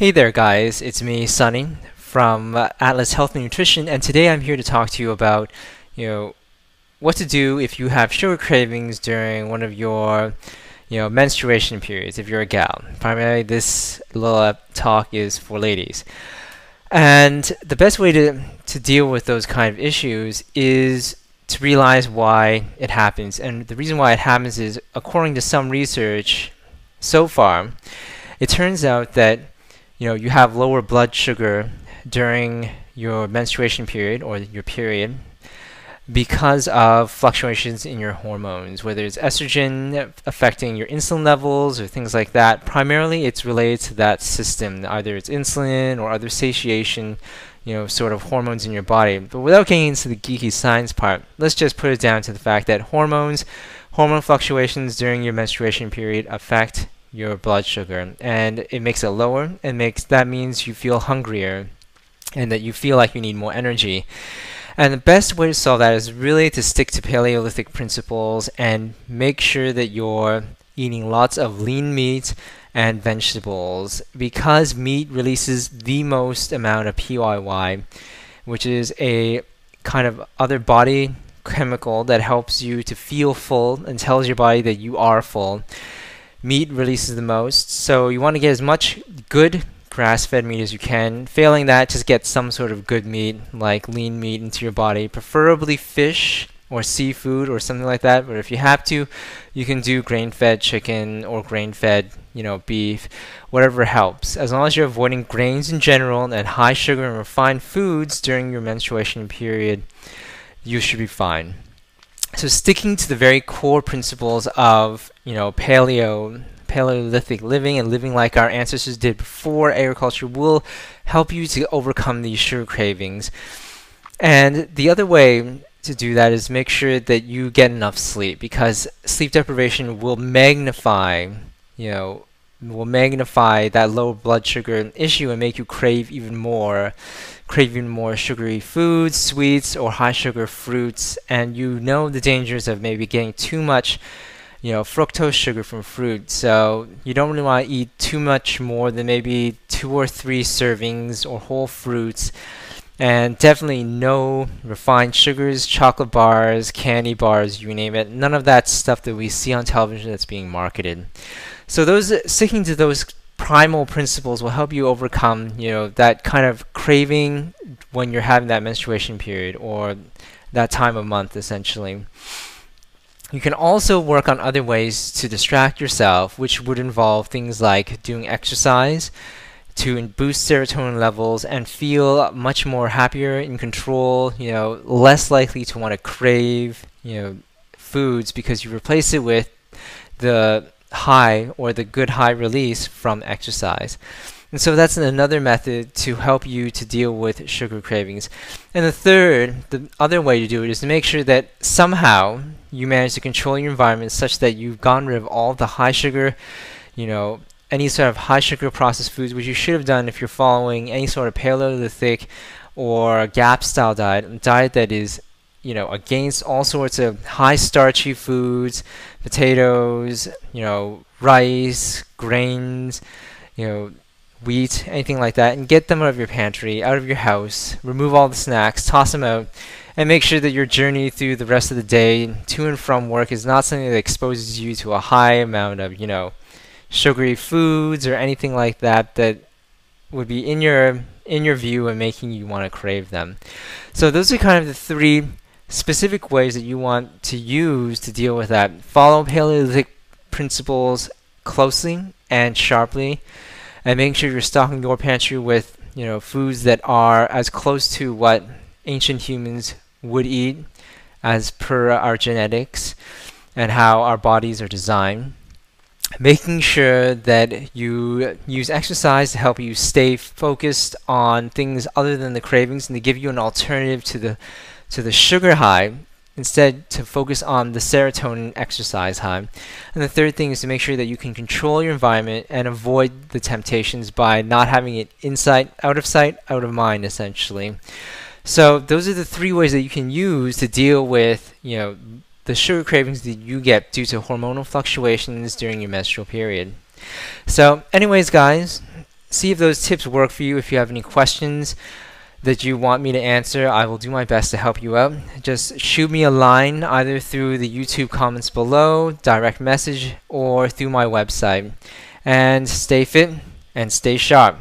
Hey there guys, it's me, Sunny, from Atlas Health and Nutrition, and today I'm here to talk to you about, you know, what to do if you have sugar cravings during one of your, menstruation periods if you're a gal. Primarily this little talk is for ladies. And the best way to deal with those kind of issues is to realize why it happens. And the reason why it happens is, according to some research so far, it turns out that you have lower blood sugar during your menstruation period or your period because of fluctuations in your hormones, whether it's estrogen affecting your insulin levels or things like that. Primarily, it's related to that system, either it's insulin or other satiation, sort of hormones in your body. But without getting into the geeky science part, let's just put it down to the fact that hormone fluctuations during your menstruation period affect your blood sugar, and it makes it lower, and that means you feel hungrier and that you feel like you need more energy. And the best way to solve that is really to stick to Paleolithic principles and make sure that you're eating lots of lean meat and vegetables, because meat releases the most amount of PYY, which is a kind of other body chemical that helps you to feel full and tells your body that you are full. Meat releases the most, so you want to get as much good grass-fed meat as you can. Failing that, just get some sort of good meat, like lean meat, into your body, preferably fish or seafood or something like that. But if you have to, you can do grain-fed chicken or grain-fed, beef, whatever helps. As long as you're avoiding grains in general and high sugar and refined foods during your menstruation period, you should be fine. So sticking to the very core principles of, Paleolithic living and living like our ancestors did before agriculture will help you to overcome these sugar cravings. And the other way to do that is make sure that you get enough sleep, because sleep deprivation will magnify that low blood sugar issue and make you crave even more sugary foods, sweets, or high sugar fruits. And the dangers of maybe getting too much fructose sugar from fruit. So you don't really want to eat too much more than maybe 2 or 3 servings or whole fruits. And definitely no refined sugars, chocolate bars, candy bars, you name it. None of that stuff that we see on television that's being marketed. So sticking to those primal principles will help you overcome, that kind of craving when you're having that menstruation period or that time of month, essentially. You can also work on other ways to distract yourself, which would involve things like doing exercise to boost serotonin levels and feel much more happier, in control, less likely to want to crave, foods, because you replace it with the high or the good high release from exercise. And so that's another method to help you to deal with sugar cravings. And the other way to do it is to make sure that somehow you manage to control your environment such that you've gotten rid of all the high sugar, any sort of high sugar processed foods, which you should have done if you're following any sort of Paleolithic or GAP style diet, a diet that is against all sorts of high starchy foods, potatoes, rice, grains, wheat, anything like that, and get them out of your pantry, out of your house. Remove all the snacks, toss them out, and make sure that your journey through the rest of the day to and from work is not something that exposes you to a high amount of, sugary foods or anything like that that would be in your view and making you want to crave them. So those are kind of the 3 specific ways that you want to use to deal with that. Follow Paleolithic principles closely and sharply, and make sure you're stocking your pantry with foods that are as close to what ancient humans would eat as per our genetics and how our bodies are designed. Making sure that you use exercise to help you stay focused on things other than the cravings and to give you an alternative to the sugar high, instead to focus on the serotonin exercise high. And the third thing is to make sure that you can control your environment and avoid the temptations by not having it out of sight, out of mind, essentially. So those are the 3 ways that you can use to deal with, the sugar cravings that you get due to hormonal fluctuations during your menstrual period. So anyways, guys, see if those tips work for you. If you have any questions that you want me to answer, I will do my best to help you out. Just shoot me a line either through the YouTube comments below, direct message, or through my website. And stay fit and stay sharp.